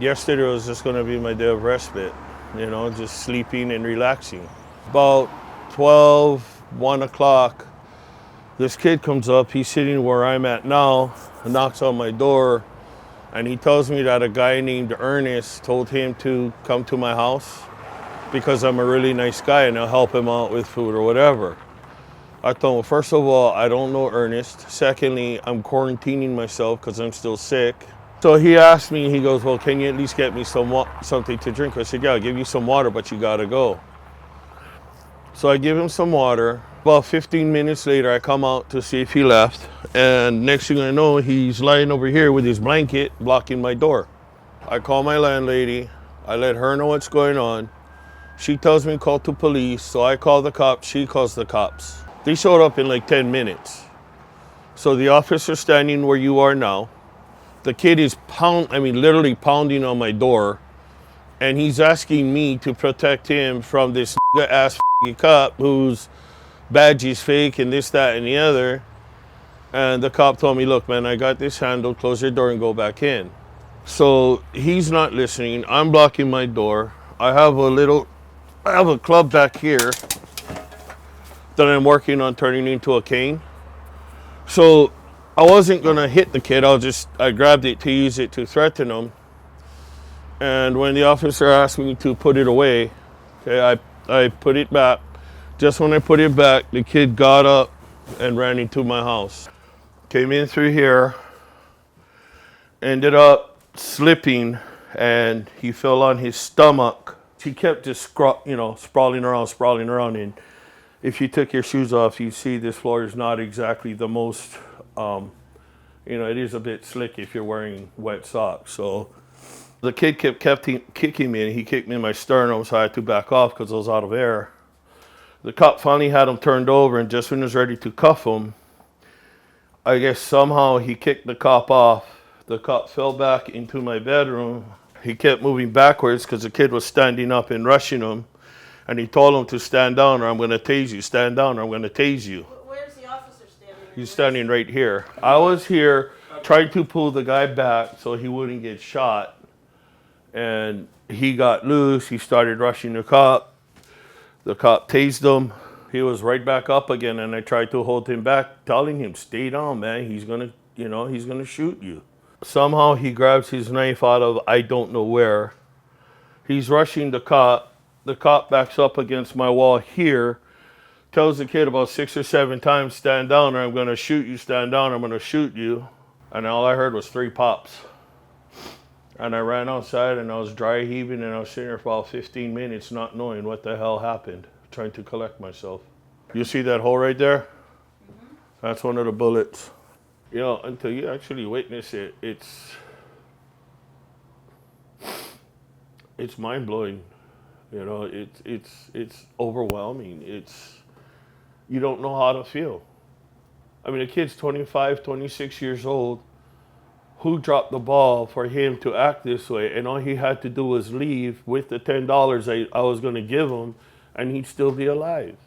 Yesterday was just going to be my day of respite, just sleeping and relaxing. About 12, 1 o'clock, this kid comes up. He's sitting where I'm at now, knocks on my door, and he tells me that a guy named Ernest told him to come to my house because I'm a really nice guy and I'll help him out with food or whatever. I told him, first of all, I don't know Ernest. Secondly, I'm quarantining myself because I'm still sick. So he asked me, he goes, well, can you at least get me something to drink? I said, yeah, I'll give you some water, but you gotta go. So I give him some water. About 15 minutes later, I come out to see if he left. And next thing I know, he's lying over here with his blanket blocking my door. I call my landlady. I let her know what's going on. She tells me to call to police. So I call the cops. She calls the cops. They showed up in like 10 minutes. So the officer's standing where you are now. The kid is literally pounding on my door, and he's asking me to protect him from this ass cop whose badge is fake and this, that, and the other. And the cop told me, look, man, I got this handled. Close your door and go back in. So he's not listening. I'm blocking my door. I have a club back here that I'm working on turning into a cane. So I wasn't gonna hit the kid. I grabbed it to use it to threaten him. And when the officer asked me to put it away, okay, I put it back. Just when I put it back, the kid got up and ran into my house. Came in through here, ended up slipping, and he fell on his stomach. He kept just sprawling around. And if you took your shoes off, you see this floor is not exactly the most, it is a bit slick if you're wearing wet socks. So the kid kept kicking me, and he kicked me in my sternum, so I had to back off because I was out of air. The cop finally had him turned over, and just when he was ready to cuff him, I guess somehow he kicked the cop off. The cop fell back into my bedroom. He kept moving backwards because the kid was standing up and rushing him. And he told him to stand down or I'm going to tase you. Stand down or I'm going to tase you. Where's the officer standing? He's standing right here. I was here trying to pull the guy back so he wouldn't get shot. And he got loose. He started rushing the cop. The cop tased him. He was right back up again, and I tried to hold him back, telling him, stay down, man. He's going to shoot you. Somehow he grabs his knife out of I don't know where. He's rushing the cop. The cop backs up against my wall here, tells the kid about 6 or 7 times, stand down or I'm going to shoot you, stand down, I'm going to shoot you. And all I heard was 3 pops. And I ran outside and I was dry heaving and I was sitting there for about 15 minutes not knowing what the hell happened, trying to collect myself. You see that hole right there? Mm-hmm. That's one of the bullets. Until you actually witness it, it's mind-blowing. It's overwhelming. You don't know how to feel. A kid's 25, 26 years old. Who dropped the ball for him to act this way? And all he had to do was leave with the $10 I was going to give him, and he'd still be alive.